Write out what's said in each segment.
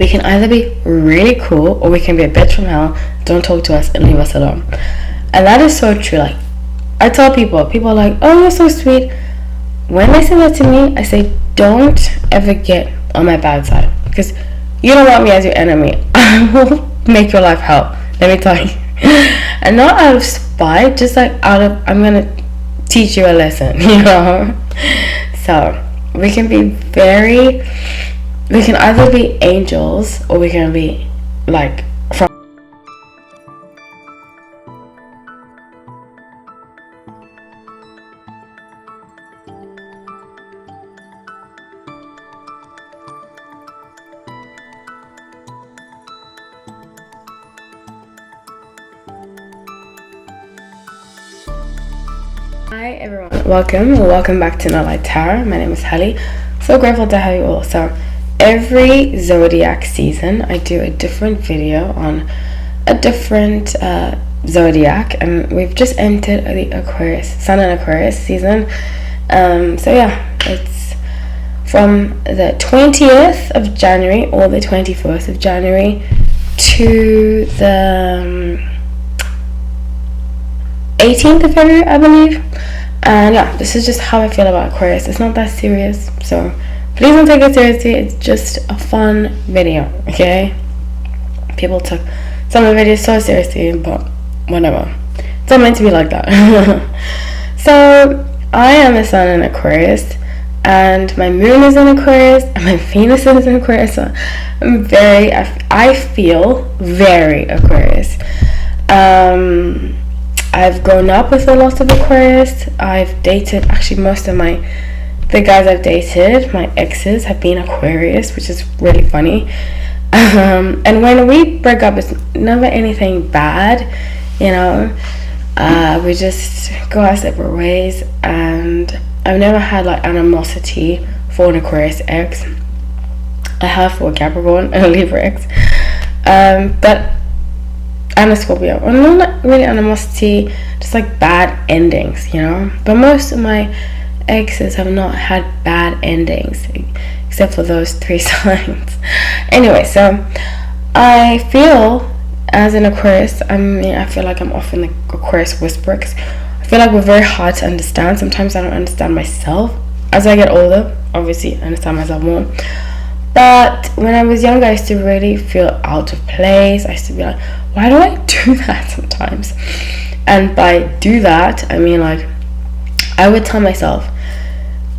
we can either be really cool or we can be a bitch from hell, don't talk to us and leave us alone. And that is so true. Like, I tell people are like, oh, you're so sweet. When they say that to me, I say, don't ever get on my bad side, because you don't want me as your enemy. I will make your life hell, let me tell you. And not out of spite, just like out of, I'm gonna teach you a lesson, you know. So we can either be angels or we can be like from. Hi everyone, welcome back to No Light Tarot. My name is Hallie. So grateful to have you all. So every zodiac season I do a different video on a different zodiac, and we've just entered the Aquarius, Sun and Aquarius season. So yeah, it's from the 20th of January or the 21st of January to the 18th of February, I believe. And yeah, this is just how I feel about Aquarius. It's not that serious, so please don't take it seriously. It's just a fun video, okay? People took some of the videos so seriously, but whatever. It's not meant to be like that. So I am a Sun in Aquarius, and my moon is in Aquarius, and my Venus is in Aquarius. So I feel very Aquarius. I've grown up with a lot of Aquarius. I've dated, actually most of the guys I've dated, my exes, have been Aquarius, which is really funny. And when we break up, it's never anything bad, you know. We just go our separate ways, and I've never had like animosity for an Aquarius ex. I have for a Capricorn and a Libra ex, but and a Scorpio. Well, not really animosity, just like bad endings, you know. But most of my exes have not had bad endings, except for those 3 signs. Anyway, so I feel as an Aquarius, I feel like I'm often the Aquarius whisperer, 'cause I feel like we're very hard to understand. Sometimes I don't understand myself. As I get older, obviously I understand myself more. But when I was younger, I used to really feel out of place. I used to be like, why do I do that sometimes? And by do that, I mean like, I would tell myself,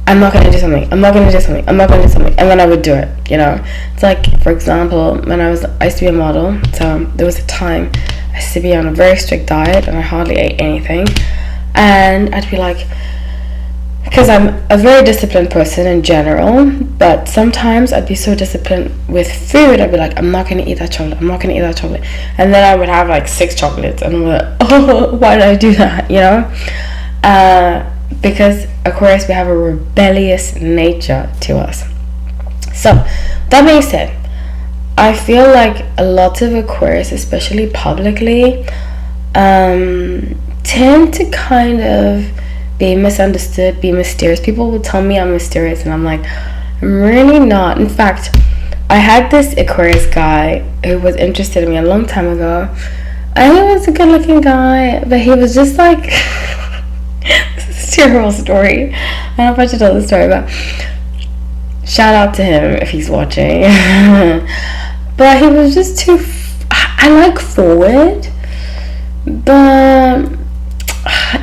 I'm not going to do something, I'm not going to do something, I'm not going to do something, and then I would do it, you know. It's like, for example, when I used to be a model, so there was a time I used to be on a very strict diet, and I hardly ate anything, and I'd be like, because I'm a very disciplined person in general, but sometimes I'd be so disciplined with food, I'd be like, I'm not going to eat that chocolate, I'm not going to eat that chocolate, and then I would have like 6 chocolates, and I'm like, oh, why did I do that, you know? Because Aquarius, we have a rebellious nature to us. So that being said, I feel like a lot of Aquarius, especially publicly, tend to kind of be misunderstood, be mysterious. People will tell me I'm mysterious, and I'm like, I'm really not. In fact, I had this Aquarius guy who was interested in me a long time ago, and he was a good looking guy, but he was just like this is a terrible story. I don't know if I should tell the story, but shout out to him if he's watching. But he was just too I like forward, but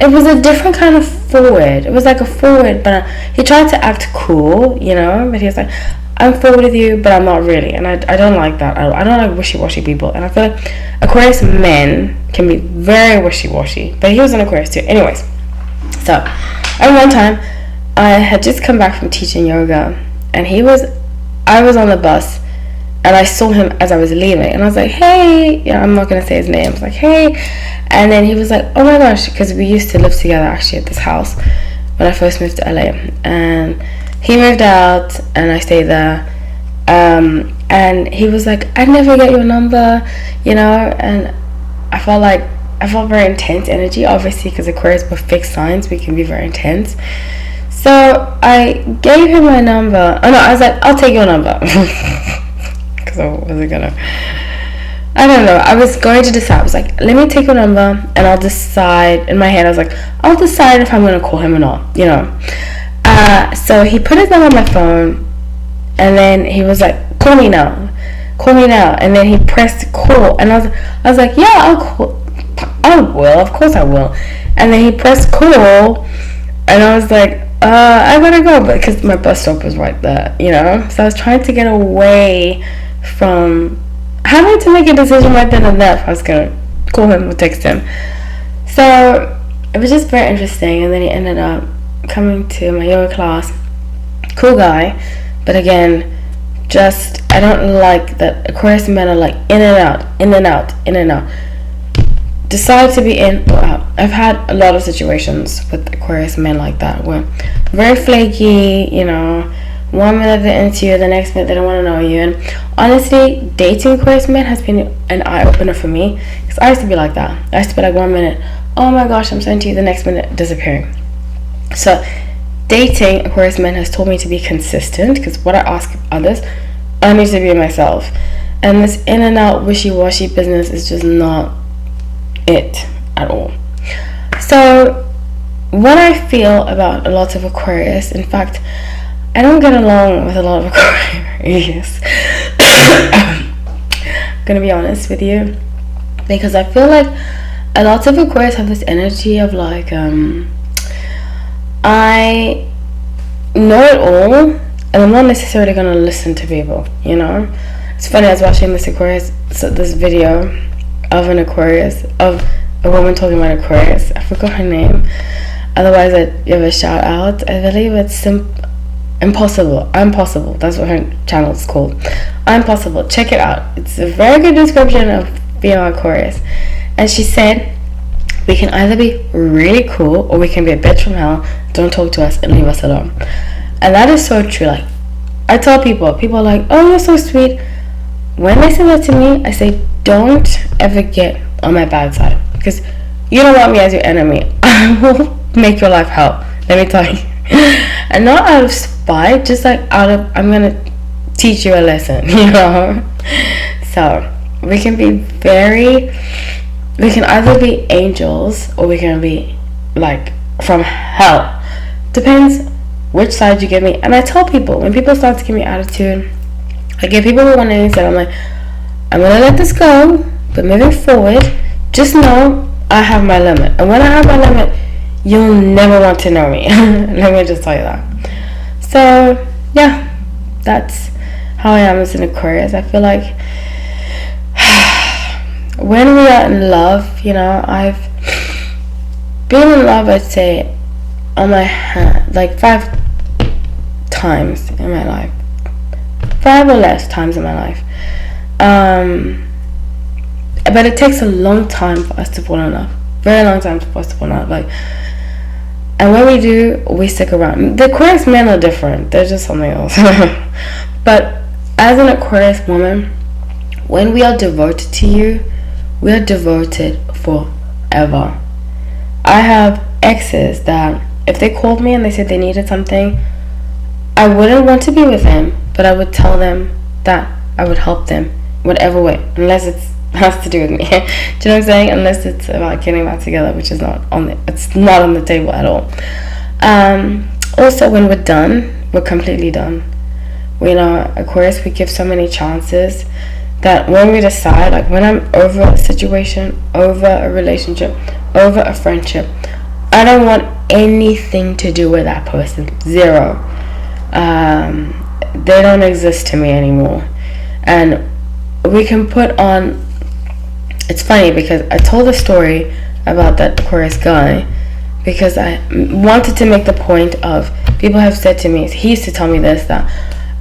it was a different kind of forward. It was like a forward, but he tried to act cool, you know, but he was like, I'm forward with you, but I'm not really. And I don't like that. I don't like wishy-washy people. And I feel like Aquarius men can be very wishy-washy, but he was an Aquarius too. Anyways, so at one time I had just come back from teaching yoga, and I was on the bus, and I saw him as I was leaving, and I was like, hey, yeah, I'm not gonna say his name. I was like, hey, and then he was like, oh my gosh, because we used to live together actually at this house when I first moved to LA, and he moved out and I stayed there, and he was like, I'd never get your number, you know. And I felt very intense energy, obviously, because Aquarius were fixed signs, we can be very intense. So I gave him my number. Oh no, I was like, I'll take your number. because I wasn't gonna. I don't know. I was going to decide. I was like, let me take your number and I'll decide. In my head, I was like, I'll decide if I'm gonna call him or not. So he put his number on my phone, and then he was like, call me now, and then he pressed call, and I was like, yeah, I'll call. I will, of course I will. And then he pressed call, and I was like, I gotta go, because my bus stop was right there, So I was trying to get away from having to make a decision right then and there if I was gonna call him or text him. So it was just very interesting. And then he ended up coming to my yoga class. Cool guy, but again, just I don't like that Aquarius men are like in and out. Decide to be in or out. I've had a lot of situations with Aquarius men like that, where very flaky, 1 minute they're into you, the next minute they don't want to know you. And honestly, dating Aquarius men has been an eye-opener for me, because I used to be like that. I used to be like 1 minute, oh my gosh, I'm so into you, the next minute disappearing. So dating Aquarius men has taught me to be consistent, because what I ask of others, I need to be myself. And this in and out wishy-washy business is just not it at all. So what I feel about a lot of Aquarius, in fact, I don't get along with a lot of Aquarius. I'm gonna be honest with you, because I feel like a lot of Aquarius have this energy of like, I know it all, and I'm not necessarily gonna listen to people. It's funny. I was watching this video of an Aquarius, of a woman talking about Aquarius. I forgot her name. Otherwise, I'd give a shout out. I believe it's Impossible. I'm Possible. That's what her channel is called. I'm Possible. Check it out. It's a very good description of being Aquarius. And she said, we can either be really cool or we can be a bitch from hell. Don't talk to us and leave us alone. And that is so true. Like, I tell people are like, oh, you're so sweet. When they say that to me, I say, don't ever get on my bad side, because you don't want me as your enemy. I will make your life hell, let me tell you. And not out of spite, just like out of, I'm gonna teach you a lesson. So we can either be angels or we can be like from hell. Depends which side you give me. And I tell people, when people start to give me attitude, I give people the warning that I'm like, I'm gonna let this go, but moving forward, just know I have my limit. And when I have my limit, you'll never want to know me. Let me just tell you that. So yeah, that's how I am as an Aquarius. I feel like when we are in love, I've been in love, I'd say, on my hand, like 5 times in my life. 5 or less times in my life. But it takes a long time for us to fall in love. Very long time for us to fall in love. Like, and when we do, we stick around. The Aquarius men are different. They're just something else. But as an Aquarius woman, when we are devoted to you, we are devoted forever. I have exes that if they called me and they said they needed something, I wouldn't want to be with them, but I would tell them that I would help them whatever way, unless it has to do with me. Do you know what I'm saying? Unless it's about getting back together, which is not on the table at all. Also, when we're done, we're completely done. Aquarius, we give so many chances that when we decide, like when I'm over a situation, over a relationship, over a friendship, I don't want anything to do with that person. Zero. They don't exist to me anymore. And we can put on, it's funny because I told a story about that Aquarius guy because I wanted to make the point of, people have said to me, he used to tell me this, that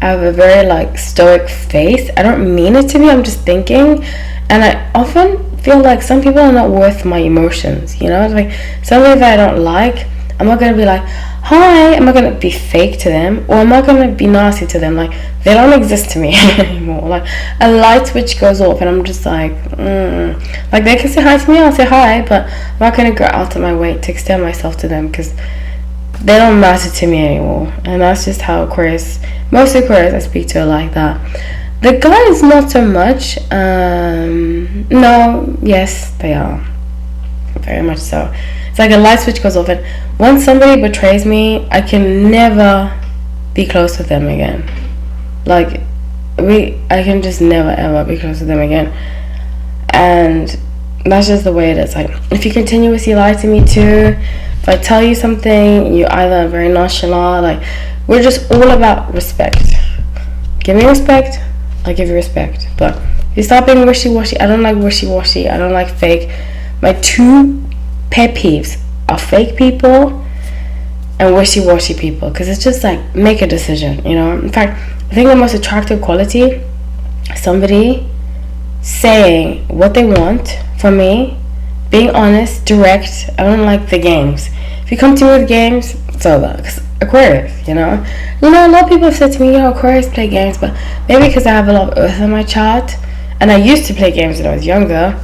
I have a very like stoic face. I don't mean it to be, I'm just thinking, and I often feel like some people are not worth my emotions, like something that I don't like, I'm not gonna be like, hi, I'm not gonna be fake to them, or I'm not gonna be nasty to them. Like, they don't exist to me anymore. Like, a light switch goes off and I'm just like, like, they can say hi to me, I'll say hi, but I'm not gonna go out of my way to extend myself to them because they don't matter to me anymore. And that's just how most Aquarius I speak to are like that. The guys, not so much. No, yes, they are. Very much so. It's like a light switch goes off, and once somebody betrays me, I can never be close with them again. Like, I can just never ever be close with them again. And that's just the way it is. Like, if you continuously lie to me too, if I tell you something, you either very nonchalant. Like, we're just all about respect. Give me respect, I'll give you respect. But if you stop being wishy-washy, I don't like wishy-washy, I don't like fake. My two pet peeves are fake people and wishy-washy people, because it's just like, make a decision, you know. In fact, I think the most attractive quality, somebody saying what they want from me, being honest, direct. I don't like the games. If you come to me with games, it's over. Because Aquarius, you know, a lot of people have said to me, Aquarius play games, but maybe because I have a lot of earth in my chart, and I used to play games when I was younger,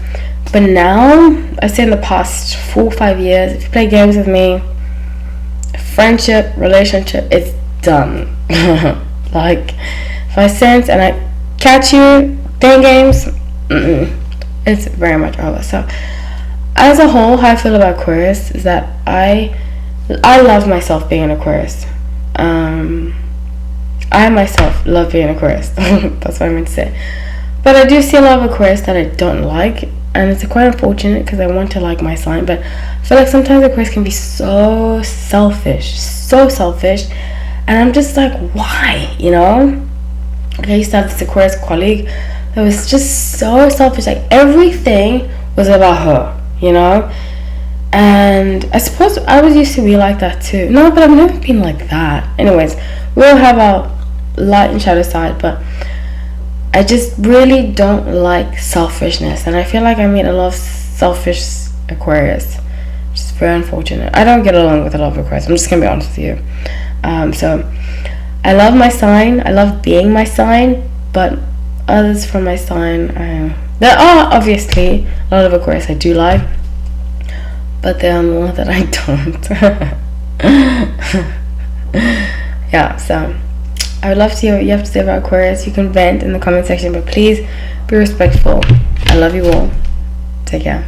but now I say in the past 4 or 5 years, if you play games with me, friendship, relationship, it's done. Like, if I sense and I catch you playing games, it's very much over. So as a whole, how I feel about Aquarius is that I love myself being an Aquarius. I myself love being an Aquarius. That's what I meant to say. But I do see a lot of Aquarius that I don't like, and it's quite unfortunate because I want to like my sign, but I feel like sometimes Aquarius can be so selfish, and I'm just like, why, you know? Like, I used to have this Aquarius colleague that was just so selfish. Like, everything was about her, you know. And I suppose I was used to be like that too. No, but I've never been like that. Anyways, we all have our light and shadow side, but I just really don't like selfishness, and I feel like I meet a lot of selfish Aquarius, which is very unfortunate. I don't get along with a lot of Aquarius, I'm just gonna be honest with you. So I love my sign, I love being my sign, but others from my sign, there are obviously a lot of Aquarius I do like, but there are more that I don't. Yeah, so I would love to hear what you have to say about Aquarius. You can vent in the comment section, but please be respectful. I love you all. Take care.